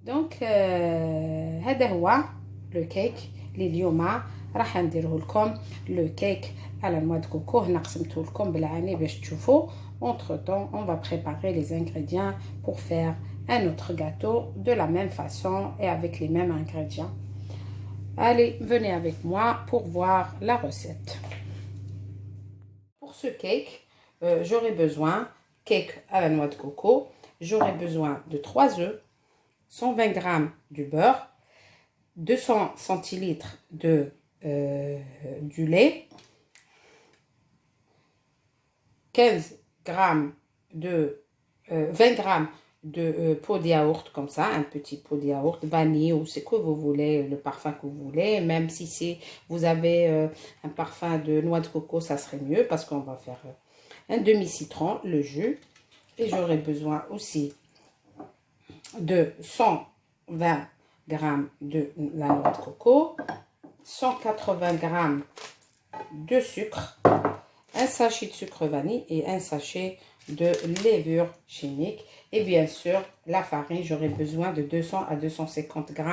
دونك هذا هو لو كيك اللي اليوم راح نديره لكم. لو كيك على نوا دو كوكو هنا قسمته لكم بالعاني باش تشوفوا. Entre temps, on va préparer les ingrédients pour faire un autre gâteau de la même façon et avec les mêmes ingrédients. Allez, venez avec moi pour voir la recette. Pour ce cake, j'aurai besoin cake à la noix de coco. J'aurai besoin de 3 œufs, 120 g de beurre, 200 centilitres du lait, 15 g de 20 g de pot de yaourt, comme ça, un petit pot de yaourt, vanille ou ce que vous voulez, le parfum que vous voulez. Même si vous avez un parfum de noix de coco, ça serait mieux parce qu'on va faire un demi-citron, le jus. Et j'aurai besoin aussi de 120 g de la noix de coco, 180 g de sucre, un sachet de sucre vanille et un sachet de levure chimique. Et bien sûr, la farine, j'aurai besoin de 200 à 250 g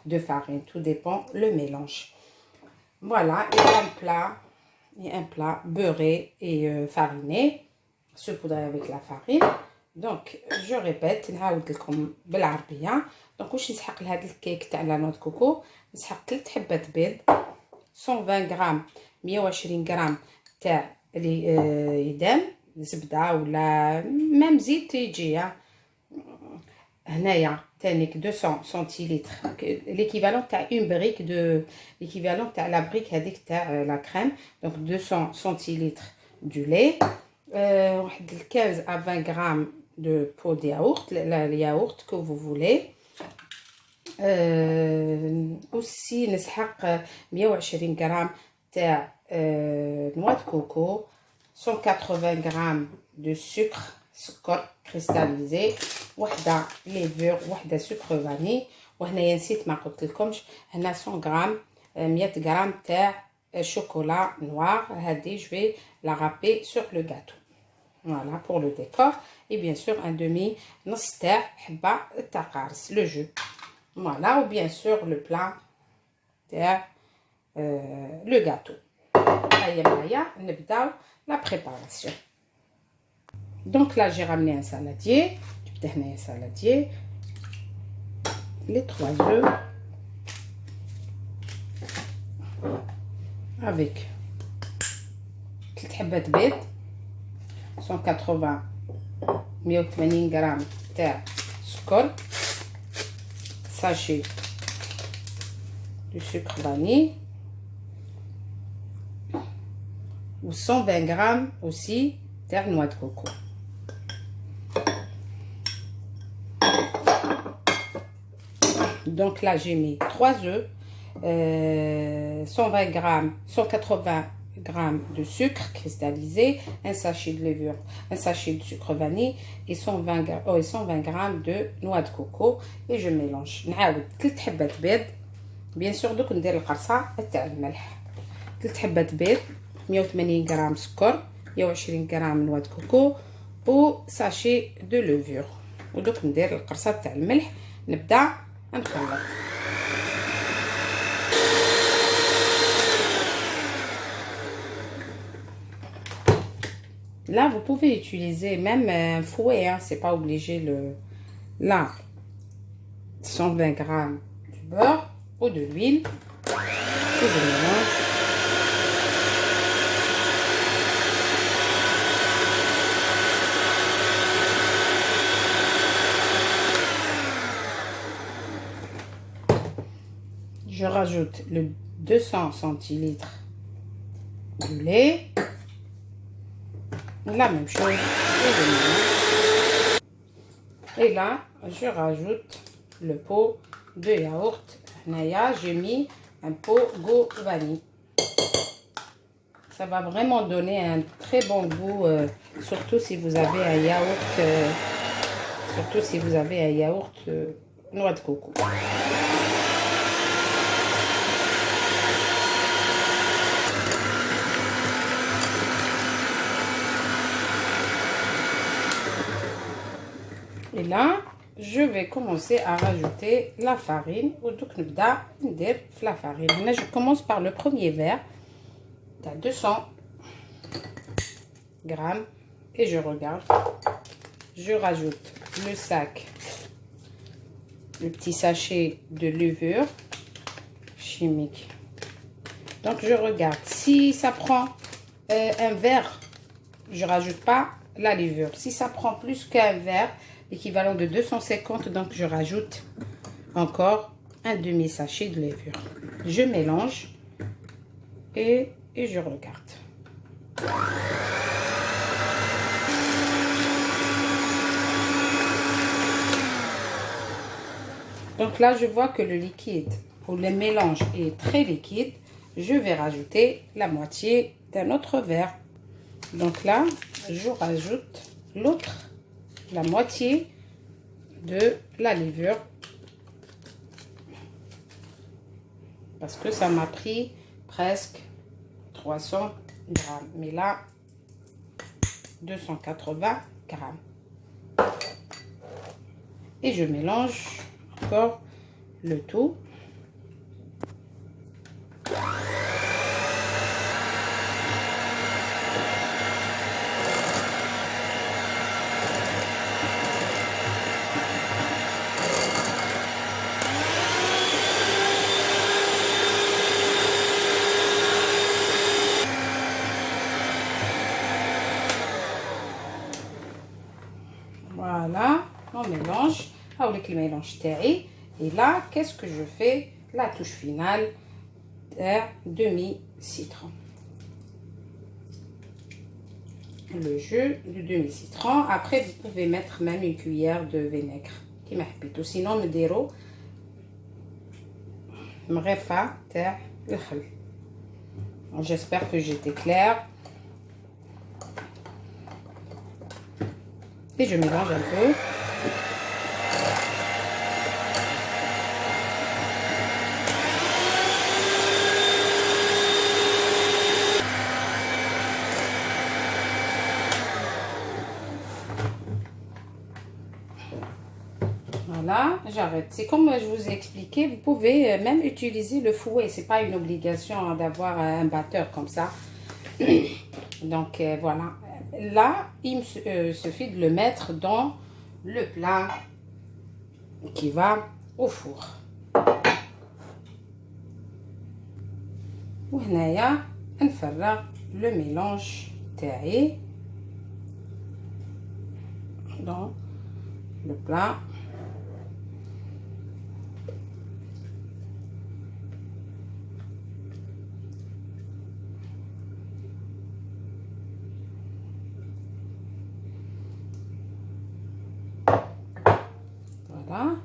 de farine. Tout dépend le mélange. Voilà, et un plat beurré et fariné, saupoudré avec la farine. Donc, je répète, نعاود لكم بالعربية. Donc, واش نسحق لهذا الكيك تاع لا نوع كوكو؟ نسحق 3 حبات بيض، 120 غرام 120 غرام تاع يدام زبدة ولا ميم زيت يجي. هنايا تانيك 200 سنتيلتر ليكيفالون تاع اون بريك دو ليكيفالون تاع لا بريك هذيك تاع لا كريم. دونك 200 سنتيلتر دو لي، واحد 15 à 20 grammes de pot de yaourt, le yaourt que vous voulez. Aussi نسحق 120 grammes تاع noix de coco, 180 grammes de sucre سكر كريستاليزي، وحده ليفور، وحده سكر فاني. وهنايا نسيت ما قلت لكمش، هنا 100 غرام 100 غرام تاع chocolat noir. هذه je vais la râper sur le gâteau. Voilà pour le décor. Et bien sûr un demi نص تاع حبه تاع قارص le jus. Voilà, ou bien sûr le plat تاع le gâteau. هيا معايا نبداو la préparation. Donc là j'ai ramené un saladier. جبت هنايا saladier, les 3 œufs avec 3 حبات بيض، 180 غرام تاع سكر، sachet de sucre vanille ou 120 grammes aussi تاع noix de coco. Donc là j'ai mis 3 œufs, 120 grammes, 180 grammes de sucre cristallisé, un sachet de levure, un sachet de sucre vanille et 120 grammes de noix de coco. Et je mélange. نعاود 3 حبات بيض. bien sûr دوك ندير القرصه تاع الملح. 3 حبات بيض، 180 غرام سكر، 120 غرام noix de coco و sachet de levure. ودوك ندير القرصه تاع الملح. نبدا نخلط. Là, vous pouvez utiliser même un fouet, hein, c'est pas obligé Là, 120 grammes du beurre ou de l'huile. Et je mélange. Je rajoute le 200 centilitres du lait. La même chose. Et là, je rajoute le pot de yaourt. Naya, j'ai mis un pot go vanille. Ça va vraiment donner un très bon goût, surtout si vous avez un yaourt, noix de coco. Et là, je vais commencer à rajouter la farine. La farine. Là, je commence par le premier verre. À 200 grammes. Et je regarde. Je rajoute le sac, le petit sachet de levure chimique. Donc, je regarde. Si ça prend un verre, je rajoute pas la levure. Si ça prend plus qu'un verre, équivalent de 250, donc je rajoute encore un demi-sachet de levure. Je mélange et je regarde. Donc là, je vois que le liquide ou le mélange est très liquide. Je vais rajouter la moitié d'un autre verre. Donc là, je rajoute la moitié de la levure. Parce que ça m'a pris presque 300 grammes. Mais là, 280 grammes. Et je mélange encore le tout. Voilà, on mélange. Avec le mélange taillé. Et là, qu'est-ce que je fais? La touche finale, un demi-citron. Le jus du demi-citron. Après, vous pouvez mettre même une cuillère de vinaigre. Sinon, me diro mrefa تاع الخل. J'espère que j'étais claire. Et je mélange un peu. Voilà, j'arrête. C'est comme je vous ai expliqué, vous pouvez même utiliser le fouet. C'est pas une obligation d'avoir un batteur comme ça. Donc voilà. Là, il me suffit de le mettre dans le plat qui va au four. وهنايا نفرغ le mélange تاعي dans le plat. Voilà.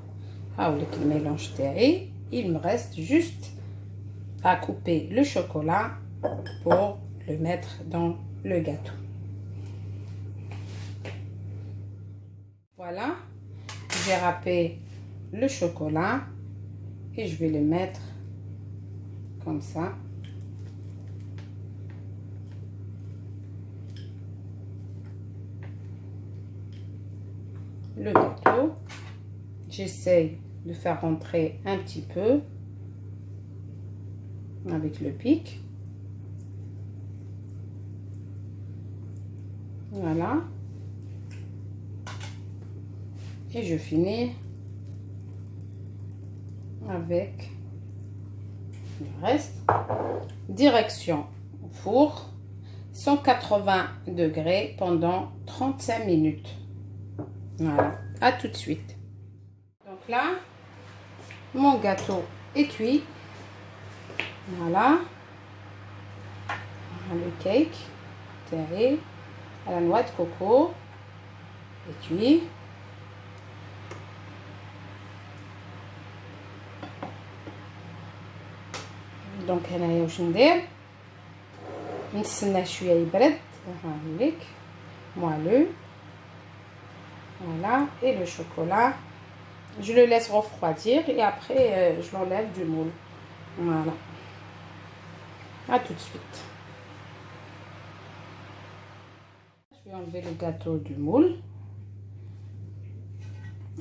Avec le mélange تاعي, il me reste juste à couper le chocolat pour le mettre dans le gâteau. Voilà, j'ai râpé le chocolat et je vais le mettre comme ça. Le gâteau, j'essaye de faire rentrer un petit peu avec le pic. Voilà. Et je finis avec le reste. Direction four, 180 degrés pendant 35 minutes. Voilà, à tout de suite. Donc là, mon gâteau est cuit. Voilà, le cake terré à la noix de coco est cuit. Donc هنايا واش ندير نستنى شويه يبرد هاهليك moelleux. Voilà, et le chocolat je le laisse refroidir et après je l'enlève du moule. Voilà, à tout de suite. Je vais enlever le gâteau du moule.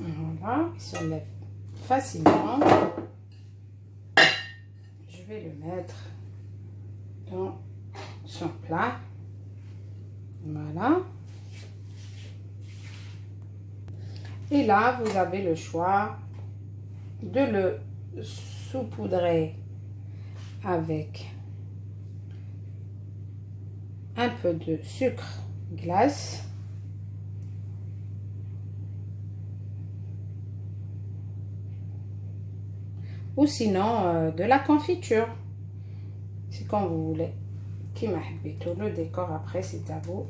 Voilà, il se lève facilement. Je vais le mettre dans son plat. Voilà. Et là, vous avez le choix de le saupoudrer avec un peu de sucre glace. Ou sinon de la confiture. C'est quand vous voulez. Qui m'a habité le décor après, c'est à vous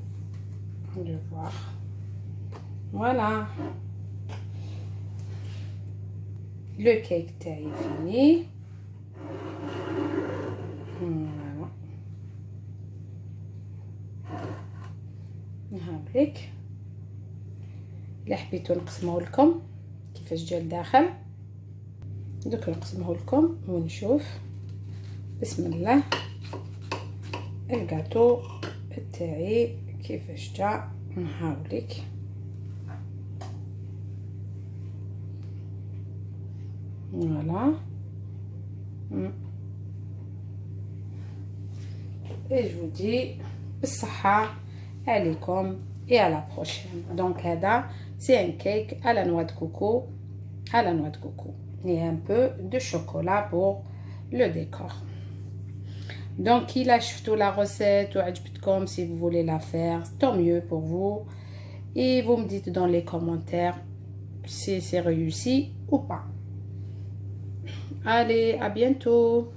de voir. Voilà. Le cake est fini. Voilà. هاوليك اللي حبيتو نقسمه لكم كيفاش جا لداخل. دوك نقسمه لكم ونشوف. بسم الله الجاتو تاعي كيفاش جا. نحاولك فوالا. et je vous dis بالصحة عليكم et à la prochaine. Donc هذا c'est un cake à la noix de coco, et un peu de chocolat pour le décor. Donc il a acheté la recette ou عجبتكم, si vous voulez la faire, tant mieux pour vous. Et vous me dites dans les commentaires si c'est réussi ou pas. Allez, à bientôt.